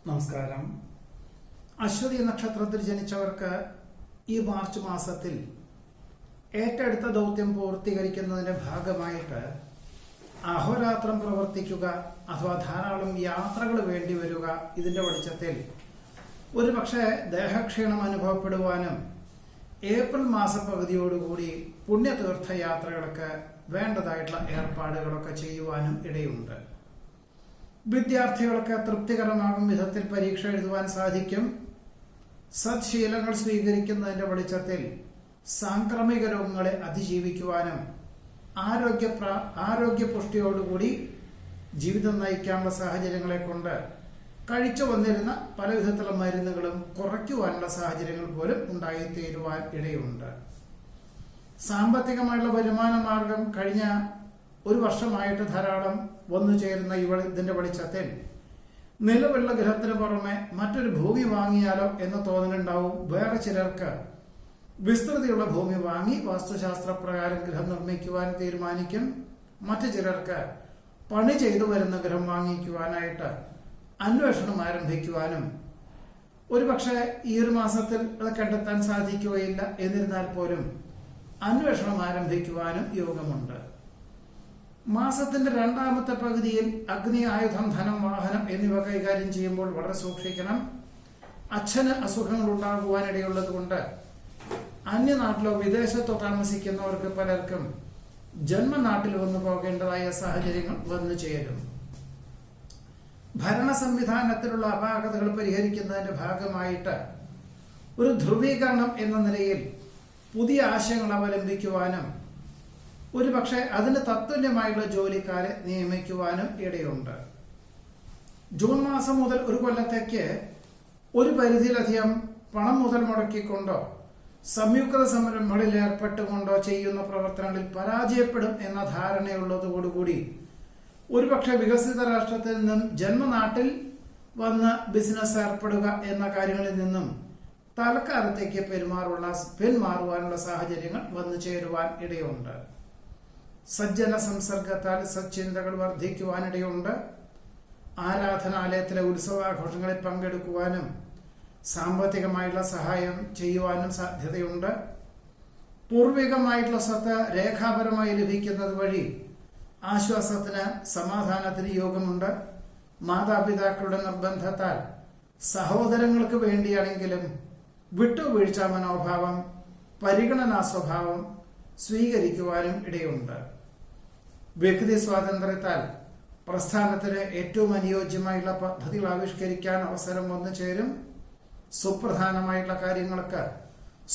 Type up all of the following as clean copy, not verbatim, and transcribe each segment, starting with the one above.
നമസ്കാരം. അശ്വതി നക്ഷത്രത്തിൽ ജനിച്ചവർക്ക് ഈ മാർച്ച് മാസത്തിൽ ഏറ്റെടുത്ത ദൗത്യം പൂർത്തീകരിക്കുന്നതിന്റെ ഭാഗമായിട്ട് അഹോരാത്രം പ്രവർത്തിക്കുക അഥവാ ധാരാളം യാത്രകൾ വേണ്ടി വരിക, ഇതിന്റെ വെളിച്ചത്തിൽ ഒരുപക്ഷെ ദേഹക്ഷീണം അനുഭവപ്പെടുവാനും ഏപ്രിൽ മാസപ്പകുതിയോടുകൂടി പുണ്യതീർത്ഥയാത്രകൾക്ക് വേണ്ടതായിട്ടുള്ള ഏർപ്പാടുകളൊക്കെ ചെയ്യുവാനും ഇടയുണ്ട്. വിദ്യാർത്ഥികൾക്ക് തൃപ്തികരമാകും വിധത്തിൽ പരീക്ഷ എഴുതുവാൻ സാധിക്കും. സത്ശീലങ്ങൾ സ്വീകരിക്കുന്നതിന്റെ വെളിച്ചത്തിൽ സാംക്രമിക രോഗങ്ങളെ അതിജീവിക്കുവാനും ആരോഗ്യപുഷ്ടിയോടുകൂടി ജീവിതം നയിക്കാനുള്ള സാഹചര്യങ്ങളെ കൊണ്ട് കഴിച്ചു വന്നിരുന്ന പല വിധത്തിലുള്ള മരുന്നുകളും കുറയ്ക്കുവാനുള്ള സാഹചര്യങ്ങൾ പോലും ഉണ്ടായിത്തീരുവാൻ ഇടയുണ്ട്. സാമ്പത്തികമായുള്ള വരുമാന മാർഗം കഴിഞ്ഞ ഒരു വർഷമായിട്ട് ധാരാളം വന്നു ചേരുന്ന ഇതിന്റെ വെളിച്ചത്തിൽ നിലവിലുള്ള ഗ്രഹത്തിന് പുറമെ മറ്റൊരു ഭൂമി വാങ്ങിയാലോ എന്ന തോന്നലുണ്ടാവും. വേറെ ചിലർക്ക് വിസ്തൃതിയുള്ള ഭൂമി വാങ്ങി വാസ്തുശാസ്ത്രപ്രകാരം ഗൃഹം നിർമ്മിക്കുവാൻ തീരുമാനിക്കും. മറ്റു ചിലർക്ക് പണി ചെയ്തു വരുന്ന ഗൃഹം വാങ്ങിക്കുവാനായിട്ട് അന്വേഷണം ആരംഭിക്കുവാനും ഒരുപക്ഷെ ഈ ഒരു മാസത്തിൽ അത് കണ്ടെത്താൻ സാധിക്കുകയില്ല. എന്നിരുന്നാൽ പോലും അന്വേഷണം ആരംഭിക്കുവാനും യോഗമുണ്ട്. മാസത്തിന്റെ രണ്ടാമത്തെ പകുതിയിൽ അഗ്നി, ആയുധം, ധനം, വാഹനം എന്നിവ കൈകാര്യം ചെയ്യുമ്പോൾ വളരെ സൂക്ഷിക്കണം. അച്ഛന് അസുഖങ്ങൾ ഉണ്ടാകുവാനിടയുള്ളത് കൊണ്ട് അന്യനാട്ടിലോ വിദേശത്തോ താമസിക്കുന്നവർക്ക് പലർക്കും ജന്മനാട്ടിൽ വന്നു പോകേണ്ടതായ സാഹചര്യങ്ങൾ വന്നു ചേരും. ഭരണ സംവിധാനത്തിലുള്ള അപാകതകൾ പരിഹരിക്കുന്നതിന്റെ ഭാഗമായിട്ട് ഒരു ധ്രുവീകരണം എന്ന നിലയിൽ പുതിയ ആശയങ്ങൾ അവലംബിക്കുവാനും ഒരുപക്ഷെ അതിന് തത്തുല്യമായുള്ള ജോലിക്കാരെ നിയമിക്കുവാനും ഇടയുണ്ട്. ജൂൺ മാസം മുതൽ ഒരു കൊല്ലത്തേക്ക് ഒരു പരിധിയിലധികം പണം മുതൽ മുടക്കിക്കൊണ്ടോ സംയുക്ത സംരംഭങ്ങളിൽ ഏർപ്പെട്ടുകൊണ്ടോ ചെയ്യുന്ന പ്രവർത്തനങ്ങളിൽ പരാജയപ്പെടും എന്ന ധാരണയുള്ളതോടുകൂടി ഒരുപക്ഷെ വികസിത രാഷ്ട്രത്തിൽ നിന്നും ജന്മനാട്ടിൽ വന്ന് ബിസിനസ് ഏർപ്പെടുക എന്ന കാര്യങ്ങളിൽ നിന്നും തൽക്കാലത്തേക്ക് പിന്മാറുവാനുള്ള സാഹചര്യങ്ങൾ വന്നു ചേരുവാൻ ഇടയുണ്ട്. സജ്ജന സംസർഗത്താൽ സച്ചിന്തകൾ വർദ്ധിക്കുവാനിടയുണ്ട്. ആരാധനാലയത്തിലെ ഉത്സവാഘോഷങ്ങളിൽ പങ്കെടുക്കുവാനും സാമ്പത്തികമായിട്ടുള്ള സഹായം ചെയ്യുവാനും സാധ്യതയുണ്ട്. പൂർവികമായിട്ടുള്ള സ്വത്ത് രേഖാപരമായി ലഭിക്കുന്നത് വഴി ആശ്വാസത്തിന്, സമാധാനത്തിന് യോഗമുണ്ട്. മാതാപിതാക്കളുടെ നിർബന്ധത്താൽ സഹോദരങ്ങൾക്ക് വേണ്ടിയാണെങ്കിലും വിട്ടുവീഴ്ച മനോഭാവം, പരിഗണനാ സ്വഭാവം സ്വീകരിക്കുവാനും ഇടയുണ്ട്. വ്യക്തി സ്വാതന്ത്ര്യത്താൽ പ്രസ്ഥാനത്തിന് ഏറ്റവും അനുയോജ്യമായുള്ള പദ്ധതികൾ ആവിഷ്കരിക്കാൻ അവസരം വന്നു ചേരും. സുപ്രധാനമായിട്ടുള്ള കാര്യങ്ങൾക്ക്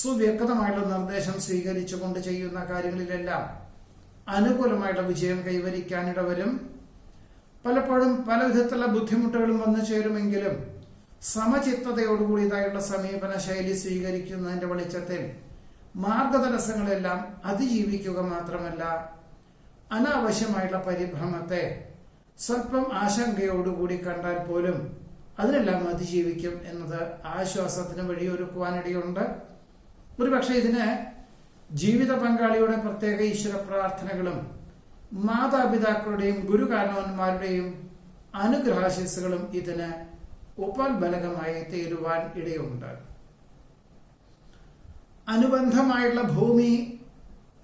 സുവ്യക്തമായുള്ള നിർദ്ദേശം സ്വീകരിച്ചുകൊണ്ട് ചെയ്യുന്ന കാര്യങ്ങളിലെല്ലാം അനുകൂലമായിട്ടുള്ള വിജയം കൈവരിക്കാനിടവരും. പലപ്പോഴും പല വിധത്തിലുള്ള ബുദ്ധിമുട്ടുകളും വന്നു ചേരുമെങ്കിലും സമചിത്തതയോടുകൂടിയതായുള്ള സമീപന ശൈലി സ്വീകരിക്കുന്നതിന്റെ വെളിച്ചത്തിൽ മാർഗതടസ്സങ്ങളെല്ലാം അതിജീവിക്കുക മാത്രമല്ല, അനാവശ്യമായിട്ടുള്ള പരിഭ്രമത്തെ സ്വല്പം ആശങ്കയോടുകൂടി കണ്ടാൽ പോലും അതിനെല്ലാം അതിജീവിക്കും എന്നത് ആശ്വാസത്തിന് വഴിയൊരുക്കുവാനിടയുണ്ട്. ഒരുപക്ഷെ ഇതിന് ജീവിത പങ്കാളിയുടെ പ്രത്യേക ഈശ്വര പ്രാർത്ഥനകളും മാതാപിതാക്കളുടെയും ഗുരുകാരണവന്മാരുടെയും അനുഗ്രഹാശിസ്സുകളും ഇതിന് ഉപോത്ബലകമായി തീരുവാൻ ഇടയുണ്ട്. അനുബന്ധമായിട്ടുള്ള ഭൂമി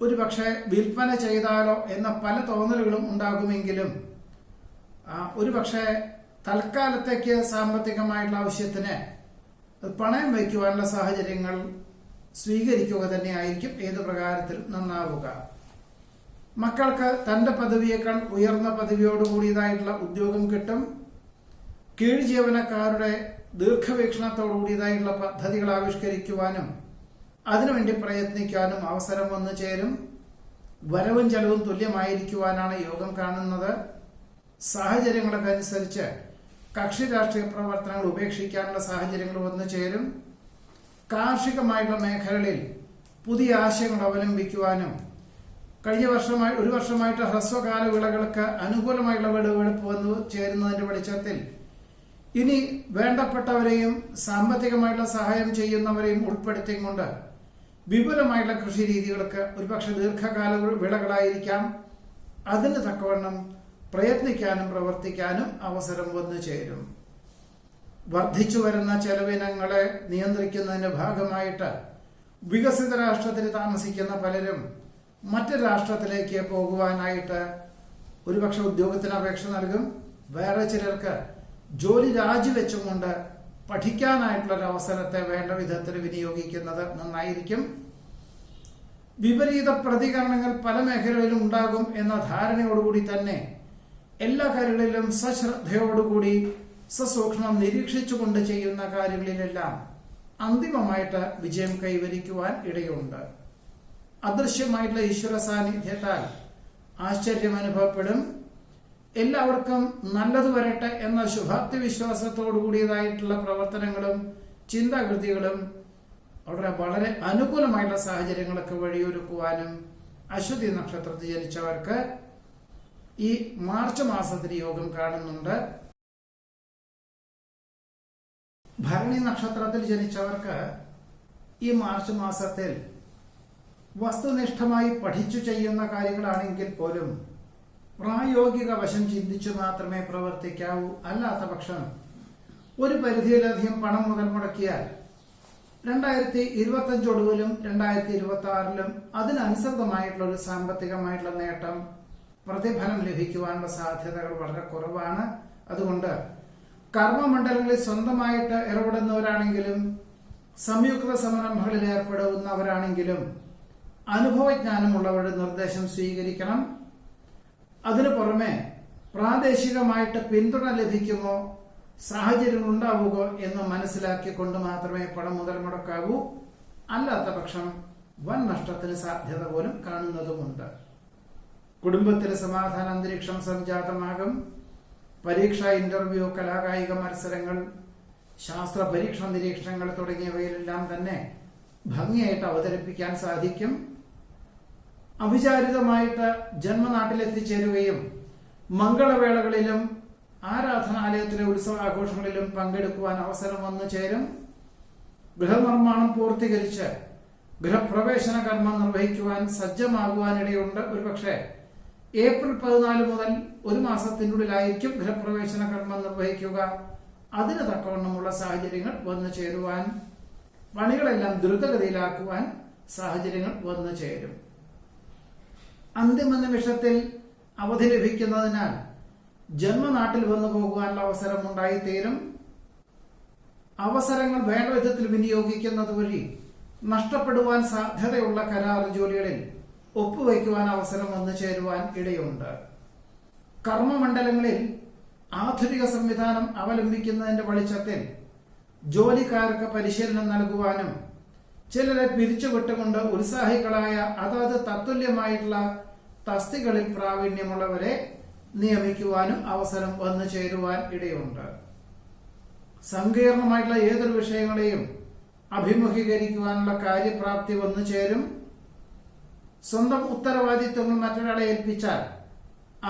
ഒരുപക്ഷെ വിൽപ്പന ചെയ്താലോ എന്ന പല തോന്നലുകളും ഉണ്ടാകുമെങ്കിലും ഒരുപക്ഷെ തൽക്കാലത്തേക്ക് സാമ്പത്തികമായിട്ടുള്ള ആവശ്യത്തിന് പണയം വയ്ക്കുവാനുള്ള സാഹചര്യങ്ങൾ സ്വീകരിക്കുക തന്നെയായിരിക്കും ഏതു പ്രകാരത്തിൽ നന്നാവുക. മക്കൾക്ക് തന്റെ പദവിയേക്കാൾ ഉയർന്ന പദവിയോടുകൂടിയതായിട്ടുള്ള ഉദ്യോഗം കിട്ടും. കീഴ് ജീവനക്കാരുടെ ദീർഘവീക്ഷണത്തോടുകൂടിയതായിട്ടുള്ള പദ്ധതികൾ ആവിഷ്കരിക്കുവാനും അതിനുവേണ്ടി പ്രയത്നിക്കാനും അവസരം വന്നു ചേരും. വരവും ചെലവും തുല്യമായിരിക്കുവാനാണ് യോഗം കാണുന്നത്. സാഹചര്യങ്ങളൊക്കെ അനുസരിച്ച് കക്ഷി രാഷ്ട്രീയ പ്രവർത്തനങ്ങൾ ഉപേക്ഷിക്കാനുള്ള സാഹചര്യങ്ങൾ വന്നു ചേരും. കാർഷികമായിട്ടുള്ള മേഖലകളിൽ പുതിയ ആശയങ്ങൾ അവലംബിക്കുവാനും ഒരു വർഷമായിട്ട് ഹ്രസ്വകാല വിളകൾക്ക് അനുകൂലമായിട്ടുള്ള വിളവെടുപ്പ് വന്നു ചേരുന്നതിന്റെ വെളിച്ചത്തിൽ ഇനി വേണ്ടപ്പെട്ടവരെയും സാമ്പത്തികമായിട്ടുള്ള സഹായം ചെയ്യുന്നവരെയും ഉൾപ്പെടുത്തിക്കൊണ്ട് വിപുലമായിട്ടുള്ള കൃഷി രീതികൾക്ക് ഒരുപക്ഷെ ദീർഘകാല വിളകളായിരിക്കാം. അതിന് തക്കവണ്ണം പ്രയത്നിക്കാനും പ്രവർത്തിക്കാനും അവസരം വന്നു ചേരും. വർദ്ധിച്ചു വരുന്ന ചെലവിനങ്ങളെ നിയന്ത്രിക്കുന്നതിന്റെ ഭാഗമായിട്ട് വികസിത രാഷ്ട്രത്തിൽ താമസിക്കുന്ന പലരും മറ്റു രാഷ്ട്രത്തിലേക്ക് പോകുവാനായിട്ട് ഒരുപക്ഷെ ഉദ്യോഗത്തിന് അപേക്ഷ നൽകും. വേറെ ചിലർക്ക് ജോലി രാജിവെച്ചുകൊണ്ട് പഠിക്കാനായിട്ടുള്ള ഒരു അവസരത്തെ വേണ്ട വിധത്തിൽ വിനിയോഗിക്കുന്നത് നന്നായിരിക്കും. വിപരീത പ്രതികരണങ്ങൾ പല മേഖലകളിലും ഉണ്ടാകും എന്ന ധാരണയോടുകൂടി തന്നെ എല്ലാ കാര്യങ്ങളിലും സശ്രദ്ധയോടുകൂടി സസൂക്ഷ്മം നിരീക്ഷിച്ചുകൊണ്ട് ചെയ്യുന്ന കാര്യങ്ങളിലെല്ലാം അന്തിമമായിട്ട് വിജയം കൈവരിക്കുവാൻ ഇടയുണ്ട്. അദൃശ്യമായിട്ടുള്ള ഈശ്വര സാന്നിധ്യത്താൽ ആശ്ചര്യം അനുഭവപ്പെടും. എല്ലാവർക്കും നല്ലത് വരട്ടെ എന്ന ശുഭാപ്തി വിശ്വാസത്തോടു കൂടിയതായിട്ടുള്ള പ്രവർത്തനങ്ങളും ചിന്താകൃതികളും വളരെ അനുകൂലമായിട്ടുള്ള സാഹചര്യങ്ങളൊക്കെ വഴിയൊരുക്കുവാനും അശ്വതി നക്ഷത്രത്തിൽ ജനിച്ചവർക്ക് ഈ മാർച്ച് മാസത്തിൽ യോഗം കാണുന്നുണ്ട്. ഭരണി നക്ഷത്രത്തിൽ ജനിച്ചവർക്ക് ഈ മാർച്ച് മാസത്തിൽ വസ്തുനിഷ്ഠമായി പഠിച്ചു ചെയ്യുന്ന കാര്യങ്ങളാണെങ്കിൽ പോലും പ്രായോഗിക വശം ചിന്തിച്ചു മാത്രമേ പ്രവർത്തിക്കാവൂ. അല്ലാത്ത പക്ഷം ഒരു പരിധിയിലധികം പണം മുതൽ മുടക്കിയാൽ 2025 ഒടുവിലും 2026 അതിനനുസൃതമായിട്ടുള്ള ഒരു സാമ്പത്തികമായിട്ടുള്ള നേട്ടം, പ്രതിഫലം ലഭിക്കുവാനുള്ള സാധ്യതകൾ വളരെ കുറവാണ്. അതുകൊണ്ട് കർമ്മമണ്ഡലങ്ങളിൽ സ്വന്തമായിട്ട് ഇടപെടുന്നവരാണെങ്കിലും സംയുക്ത സംരംഭങ്ങളിൽ ഏർപ്പെടുന്നവരാണെങ്കിലും അനുഭവജ്ഞാനമുള്ളവരുടെ നിർദ്ദേശം സ്വീകരിക്കണം. അതിനു പുറമെ പ്രാദേശികമായിട്ട് പിന്തുണ ലഭിക്കുമോ, സാഹചര്യങ്ങൾ ഉണ്ടാവുകയോ എന്ന് മനസ്സിലാക്കിക്കൊണ്ട് മാത്രമേ പണം മുതൽ മുടക്കാവൂ. അല്ലാത്ത പക്ഷം വൻ നഷ്ടത്തിന് സാധ്യത പോലും കാണുന്നതുമുണ്ട്. കുടുംബത്തിൽ സമാധാന അന്തരീക്ഷം സംജാതമാകും. പരീക്ഷ, ഇന്റർവ്യൂ, കലാകായിക മത്സരങ്ങൾ, ശാസ്ത്ര പരീക്ഷ നിരീക്ഷണങ്ങൾ തുടങ്ങിയവയിലെല്ലാം തന്നെ ഭംഗിയായിട്ട് അവതരിപ്പിക്കാൻ സാധിക്കും. അവിചാരിതമായിട്ട് ജന്മനാട്ടിലെത്തിച്ചേരുകയും മംഗളവേളകളിലും ആരാധനാലയത്തിലെ ഉത്സവാഘോഷങ്ങളിലും പങ്കെടുക്കുവാൻ അവസരം വന്നു ചേരും. ഗൃഹനിർമ്മാണം പൂർത്തീകരിച്ച് ഗൃഹപ്രവേശന കർമ്മം നിർവഹിക്കുവാൻ സജ്ജമാകുവാനിടയുണ്ട്. ഒരുപക്ഷെ ഏപ്രിൽ 14 മുതൽ ഒരു മാസത്തിനുള്ളിലായിരിക്കും ഗൃഹപ്രവേശന കർമ്മം നിർവഹിക്കുക. അതിന് തക്കവണ്ണമുള്ള സാഹചര്യങ്ങൾ വന്നു ചേരുവാൻ, പണികളെല്ലാം ദ്രുതഗതിയിലാക്കുവാൻ സാഹചര്യങ്ങൾ വന്നു ചേരും. അന്തിമ നിമിഷത്തിൽ അവധി ലഭിക്കുന്നതിനാൽ ജന്മനാട്ടിൽ വന്നു പോകുവാനുള്ള അവസരം ഉണ്ടായിത്തീരും. അവസരങ്ങൾ വേണ്ട വിധത്തിൽ വിനിയോഗിക്കുന്നത് വഴി നഷ്ടപ്പെടുവാൻ സാധ്യതയുള്ള കരാർ ജോലികളിൽ ഒപ്പുവയ്ക്കുവാൻ അവസരം വന്നു ചേരുവാൻ ഇടയുണ്ട്. കർമ്മമണ്ഡലങ്ങളിൽ ആധുനിക സംവിധാനം അവലംബിക്കുന്നതിന്റെ വെളിച്ചത്തിൽ ജോലിക്കാർക്ക് പരിശീലനം നൽകുവാനും ചിലരെ പിരിച്ചുവിട്ടുകൊണ്ട് ഉത്സാഹികളായ അതത് തത്തുല്യമായിട്ടുള്ള തസ്തികളിൽ പ്രാവീണ്യമുള്ളവരെ നിയമിക്കുവാനും അവസരം വന്നു ചേരുവാൻ ഇടയുണ്ട്. സങ്കീർണമായിട്ടുള്ള ഏതൊരു വിഷയങ്ങളെയും അഭിമുഖീകരിക്കുവാനുള്ള കാര്യപ്രാപ്തി വന്നു ചേരും. സ്വന്തം ഉത്തരവാദിത്വങ്ങൾ മറ്റൊരാളെ ഏൽപ്പിച്ചാൽ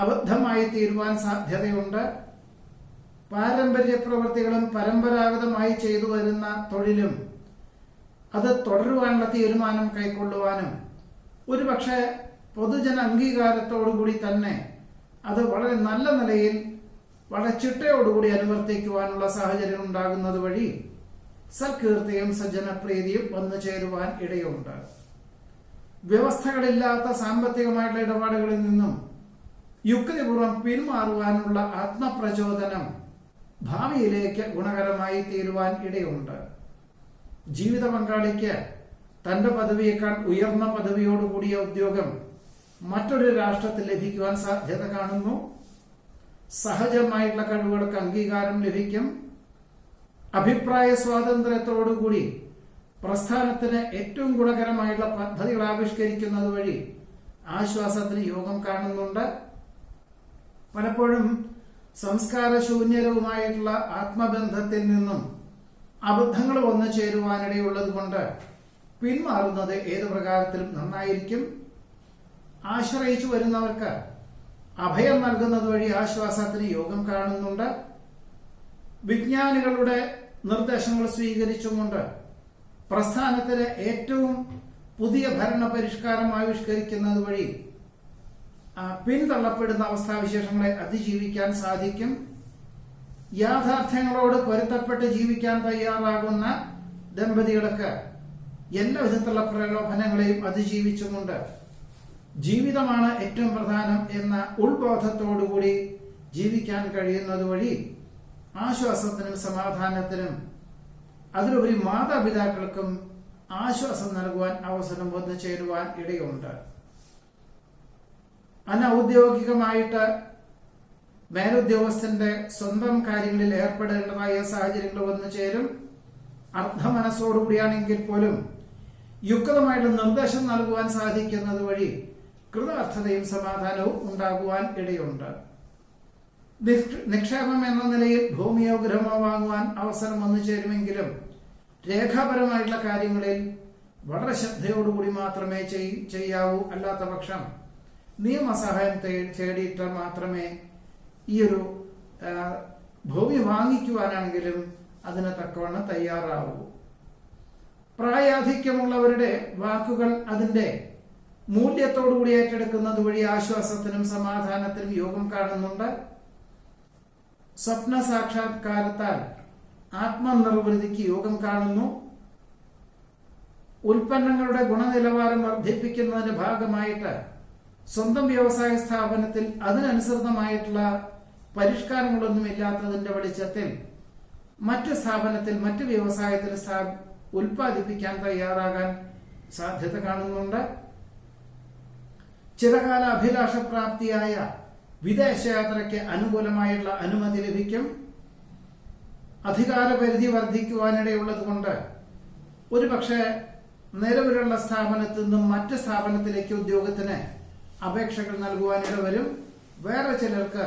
അബദ്ധമായി തീരുവാൻ സാധ്യതയുണ്ട്. പാരമ്പര്യ പ്രവൃത്തികളും പരമ്പരാഗതമായി ചെയ്തു വരുന്ന തൊഴിലും അത് തുടരുവാനുള്ള തീരുമാനം കൈക്കൊള്ളുവാനും ഒരുപക്ഷെ പൊതുജന അംഗീകാരത്തോടുകൂടി തന്നെ അത് വളരെ നല്ല നിലയിൽ വളരെ ചിട്ടയോടുകൂടി അനുവർത്തിക്കുവാനുള്ള സാഹചര്യം ഉണ്ടാകുന്നത് വഴി സൽകീർത്തിയും സജ്ജനപ്രീതിയും വന്നു ചേരുവാൻ ഇടയുണ്ട്. വ്യവസ്ഥകളില്ലാത്ത സാമ്പത്തികമായിട്ടുള്ള ഇടപാടുകളിൽ നിന്നും യുക്തിപൂർവ്വം പിന്മാറുവാനുള്ള ആത്മപ്രചോദനം ഭാവിയിലേക്ക് ഗുണകരമായി തീരുവാൻ ഇടയുണ്ട്. ജീവിത പങ്കാളിക്ക് തന്റെ പദവിയേക്കാൾ ഉയർന്ന പദവിയോടുകൂടിയ ഉദ്യോഗം മറ്റൊരു രാഷ്ട്രത്തിൽ ലഭിക്കുവാൻ സാധ്യത കാണുന്നു. സഹജമായിട്ടുള്ള കഴിവുകൾക്ക് അംഗീകാരം ലഭിക്കും. അഭിപ്രായ സ്വാതന്ത്ര്യത്തോടുകൂടി പ്രസ്ഥാനത്തിന് ഏറ്റവും ഗുണകരമായിട്ടുള്ള പദ്ധതികൾ ആവിഷ്കരിക്കുന്നത് വഴി ആശ്വാസത്തിന് യോഗം കാണുന്നുണ്ട്. പലപ്പോഴും സംസ്കാരശൂന്യരവുമായിട്ടുള്ള ആത്മബന്ധത്തിൽ നിന്നും അബദ്ധങ്ങൾ വന്നു ചേരുവാനിടയുള്ളത് കൊണ്ട് പിന്മാറുന്നത് ഏതു പ്രകാരത്തിലും നന്നായിരിക്കും. ആശ്രയിച്ചു വരുന്നവർക്ക് അഭയം നൽകുന്നത് വഴി ആശ്വാസത്തിന് യോഗം കാണുന്നുണ്ട്. വിജ്ഞാനികളുടെ നിർദ്ദേശങ്ങൾ സ്വീകരിച്ചുകൊണ്ട് പ്രസ്ഥാനത്തിന് ഏറ്റവും പുതിയ ഭരണ പരിഷ്കാരം ആവിഷ്കരിക്കുന്നത് വഴി പിന്തള്ളപ്പെടുന്ന അവസ്ഥാവിശേഷങ്ങളെ അതിജീവിക്കാൻ സാധിക്കും. യാഥാർത്ഥ്യങ്ങളോട് പൊരുത്തപ്പെട്ട് ജീവിക്കാൻ തയ്യാറാകുന്ന ദമ്പതികൾക്ക് എല്ലാ വിധത്തിലുള്ള പ്രലോഭനങ്ങളെയും അതിജീവിച്ചുകൊണ്ട് ജീവിതമാണ് ഏറ്റവും പ്രധാനം എന്ന ഉൾബോധത്തോടുകൂടി ജീവിക്കാൻ കഴിയുന്നത് വഴി ആശ്വാസത്തിനും സമാധാനത്തിനും അതിലുപരി മാതാപിതാക്കൾക്കും ആശ്വാസം നൽകുവാൻ അവസരം വന്നു ചേരുവാൻ ഇടയുണ്ട്. അനൌദ്യോഗികമായിട്ട് മേലുദ്യോഗസ്ഥന്റെ സ്വന്തം കാര്യങ്ങളിൽ ഏർപ്പെടേണ്ടതായ സാഹചര്യങ്ങൾ വന്നു ചേരും. അർദ്ധമനസ്സോടുകൂടിയാണെങ്കിൽ പോലും യുക്തമായിട്ടുള്ള നിർദ്ദേശം നൽകുവാൻ സാധിക്കുന്നത് വഴി കൃതാർത്ഥതയും സമാധാനവും ഉണ്ടാകുവാൻ ഇടയുണ്ട്. നിക്ഷേപം എന്ന നിലയിൽ ഭൂമിയോ ഗൃഹമോ വാങ്ങുവാൻ അവസരം വന്നു ചേരുമെങ്കിലും രേഖാപരമായിട്ടുള്ള കാര്യങ്ങളിൽ വളരെ ശ്രദ്ധയോടുകൂടി മാത്രമേ ചെയ്യാവൂ. അല്ലാത്ത പക്ഷം നിയമസഹായം തേടിയിട്ട് മാത്രമേ ഈ ഒരു ഭൂമി വാങ്ങിക്കുവാനാണെങ്കിലും അതിന് തക്കവണ്ണം തയ്യാറാവൂ. പ്രായാധിക്യമുള്ളവരുടെ വാക്കുകൾ അതിന്റെ മൂല്യത്തോടുകൂടി ഏറ്റെടുക്കുന്നത് വഴി ആശ്വാസത്തിനും സമാധാനത്തിനും യോഗം കാണുന്നുണ്ട്. സ്വപ്ന സാക്ഷാത്കാരത്താൽ ആത്മനിർവൃതിക്ക് യോഗം കാണുന്നു. ഉൽപ്പന്നങ്ങളുടെ ഗുണനിലവാരം വർദ്ധിപ്പിക്കുന്നതിന്റെ ഭാഗമായിട്ട് സ്വന്തം വ്യവസായ സ്ഥാപനത്തിൽ അതിനനുസൃതമായിട്ടുള്ള പരിഷ്കാരങ്ങളൊന്നും ഇല്ലാത്തതിന്റെ വെളിച്ചത്തിൽ മറ്റ് സ്ഥാപനത്തിൽ മറ്റ് വ്യവസായത്തിൽ ഉൽപ്പാദിപ്പിക്കാൻ തയ്യാറാകാൻ സാധ്യത കാണുന്നുണ്ട്. ചിരകാല അഭിലാഷപ്രാപ്തിയായ വിദേശയാത്രയ്ക്ക് അനുകൂലമായുള്ള അനുമതി ലഭിക്കും. അധികാര പരിധി വർദ്ധിക്കുവാനിടയുള്ളത് കൊണ്ട് ഒരുപക്ഷെ നിലവിലുള്ള സ്ഥാപനത്തിൽ നിന്നും മറ്റ് സ്ഥാപനത്തിലേക്ക് ഉദ്യോഗത്തിന് അപേക്ഷകൾ നൽകുവാനിട വരും. വേറെ ചിലർക്ക്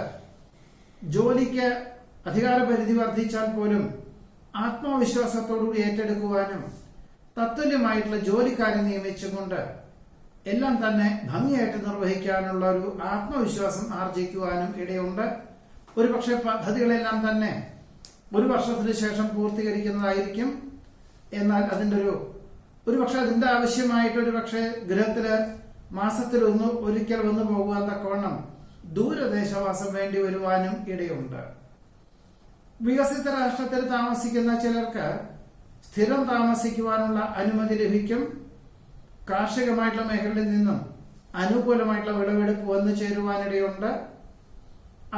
ജോലിക്ക് അധികാര പരിധി വർദ്ധിച്ചാൽ പോലും ആത്മവിശ്വാസത്തോടുകൂടി ഏറ്റെടുക്കുവാനും തത്തുല്യമായിട്ടുള്ള ജോലിക്കാരെ നിയമിച്ചുകൊണ്ട് എല്ലാം തന്നെ ഭംഗിയായിട്ട് നിർവഹിക്കാനുള്ള ഒരു ആത്മവിശ്വാസം ആർജിക്കുവാനും ഇടയുണ്ട്. ഒരുപക്ഷെ പദ്ധതികളെല്ലാം തന്നെ ഒരു വർഷത്തിന് ശേഷം പൂർത്തീകരിക്കുന്നതായിരിക്കും. എന്നാൽ അതിൻ്റെ ഒരുപക്ഷെ അതിന്റെ ആവശ്യമായിട്ട് ഒരുപക്ഷെ ഗൃഹത്തില് മാസത്തിൽ ഒരിക്കൽ വന്നു പോകുവാൻ തക്കവണ്ണം ദൂരദേശവാസം വേണ്ടി വരുവാനും ഇടയുണ്ട്. വികസിത രാഷ്ട്രത്തിൽ താമസിക്കുന്ന ചിലർക്ക് സ്ഥിരം താമസിക്കുവാനുള്ള അനുമതി ലഭിക്കും. കാർഷികമായിട്ടുള്ള മേഖലയിൽ നിന്നും അനുകൂലമായിട്ടുള്ള വിളവെടുപ്പ് വന്നു ചേരുവാനിടയുണ്ട്.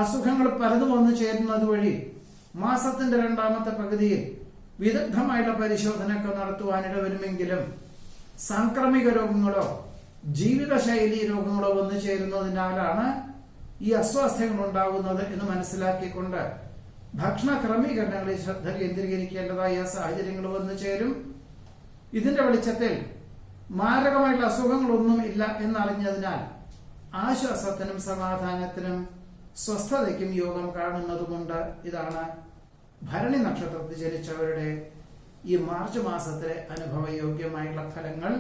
അസുഖങ്ങൾ പലതും വന്നു ചേരുന്നത് വഴി മാസത്തിന്റെ രണ്ടാമത്തെ പകുതിയിൽ വിദഗ്ധമായിട്ടുള്ള പരിശോധനയൊക്കെ നടത്തുവാനിട വരുമെങ്കിലും സാംക്രമിക രോഗങ്ങളോ ജീവിതശൈലി രോഗങ്ങളോ വന്നു ചേരുന്നതിനാലാണ് ഈ അസ്വാസ്ഥ്യങ്ങൾ ഉണ്ടാകുന്നത് എന്ന് മനസ്സിലാക്കിക്കൊണ്ട് ഭക്ഷണ ക്രമീകരണങ്ങളിൽ ശ്രദ്ധ കേന്ദ്രീകരിക്കേണ്ടതായ സാഹചര്യങ്ങൾ വന്നു ചേരും. ഇതിന്റെ വെളിച്ചത്തിൽ മാരകമായിട്ടുള്ള അസുഖങ്ങളൊന്നും ഇല്ല എന്നറിഞ്ഞതിനാൽ ആശ്വാസത്തിനും സമാധാനത്തിനും സ്വസ്ഥതയ്ക്കും യോഗം കാണുന്നതുകൊണ്ട് ഇതാണ് ഭരണി നക്ഷത്രത്തിൽ ജനിച്ചവരുടെ ഈ മാർച്ച് മാസത്തിലെ അനുഭവയോഗ്യമായിട്ടുള്ള ഫലങ്ങൾ.